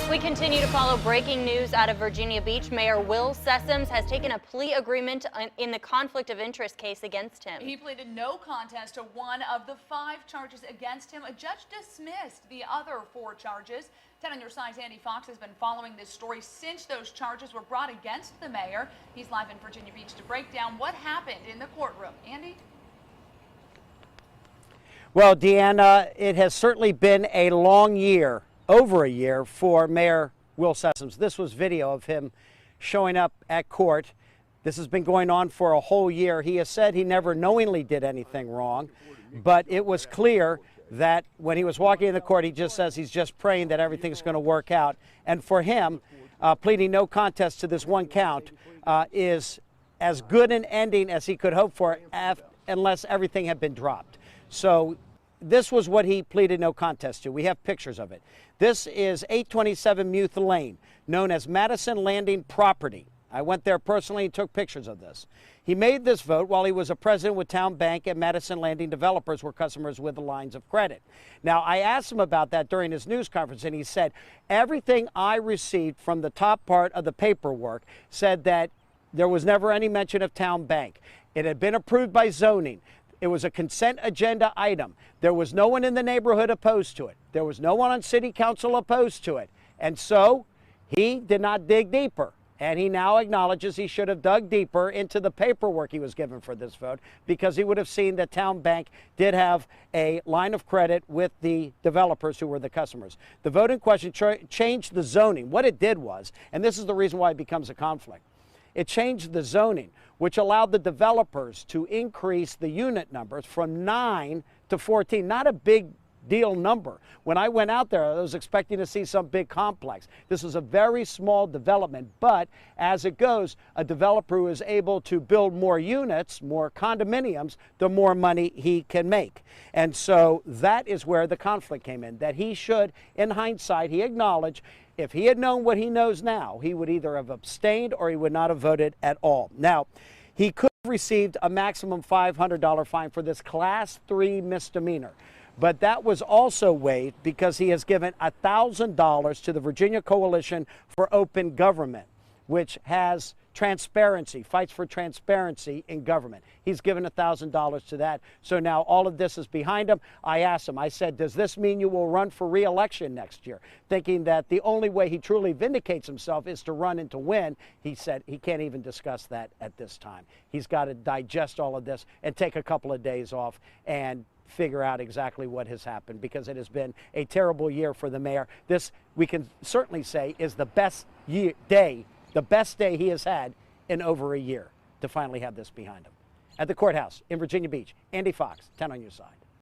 We continue to follow breaking news out of Virginia Beach. Mayor Will Sessoms has taken a plea agreement in the conflict of interest case against him. He pleaded no contest to one of the 5 charges against him. A judge dismissed the other 4 charges. 10 on your side's Andy Fox has been following this story since those charges were brought against the mayor. He's live in Virginia Beach to break down what happened in the courtroom. Andy? Well, Deanna, it has certainly been a long year, over a year, for Mayor Will Sessoms. This was video of him showing up at court. This has been going on for a whole year. He has said he never knowingly did anything wrong, but it was clear that when he was walking in the court, he just says he's just praying that everything's going to work out. And for him, pleading no contest to this one count is as good an ending as he could hope for unless everything had been dropped. So this was what he pleaded no contest to. We have pictures of it. This is 827 Muth Lane, known as Madison Landing property. I went there personally and took pictures of this. He made this vote while he was a president with Town Bank and Madison Landing developers were customers with the lines of credit. Now, I asked him about that during his news conference, and he said, everything I received from the top part of the paperwork said that there was never any mention of Town Bank. It had been approved by zoning. It was a consent agenda item. There was no one in the neighborhood opposed to it. There was no one on city council opposed to it. And so he did not dig deeper. And he now acknowledges he should have dug deeper into the paperwork he was given for this vote, because he would have seen that Town Bank did have a line of credit with the developers who were the customers. The vote in question changed the zoning. What it did was, and this is the reason why it becomes a conflict, it changed the zoning, which allowed the developers to increase the unit numbers from 9 to 14. Not a big deal number. When I went out there, I was expecting to see some big complex. This was a very small development, but as it goes, a developer who is able to build more units, more condominiums, the more money he can make. And so that is where the conflict came in, that he should, in hindsight, he acknowledged, if he had known what he knows now, he would either have abstained or he would not have voted at all. Now, he could have received a maximum $500 fine for this Class 3 misdemeanor. But that was also waived because he has given $1,000 to the Virginia Coalition for Open Government, which has transparency, fights for transparency in government. He's given $1,000 to that. So now all of this is behind him. I asked him, I said, does this mean you will run for re-election next year? Thinking that the only way he truly vindicates himself is to run and to win. He said he can't even discuss that at this time. He's got to digest all of this and take a couple of days off and figure out exactly what has happened, because it has been a terrible year for the mayor. This, we can certainly say, is the best day he has had in over a year to finally have this behind him. At the courthouse in Virginia Beach, Andy Fox, 10 on your side.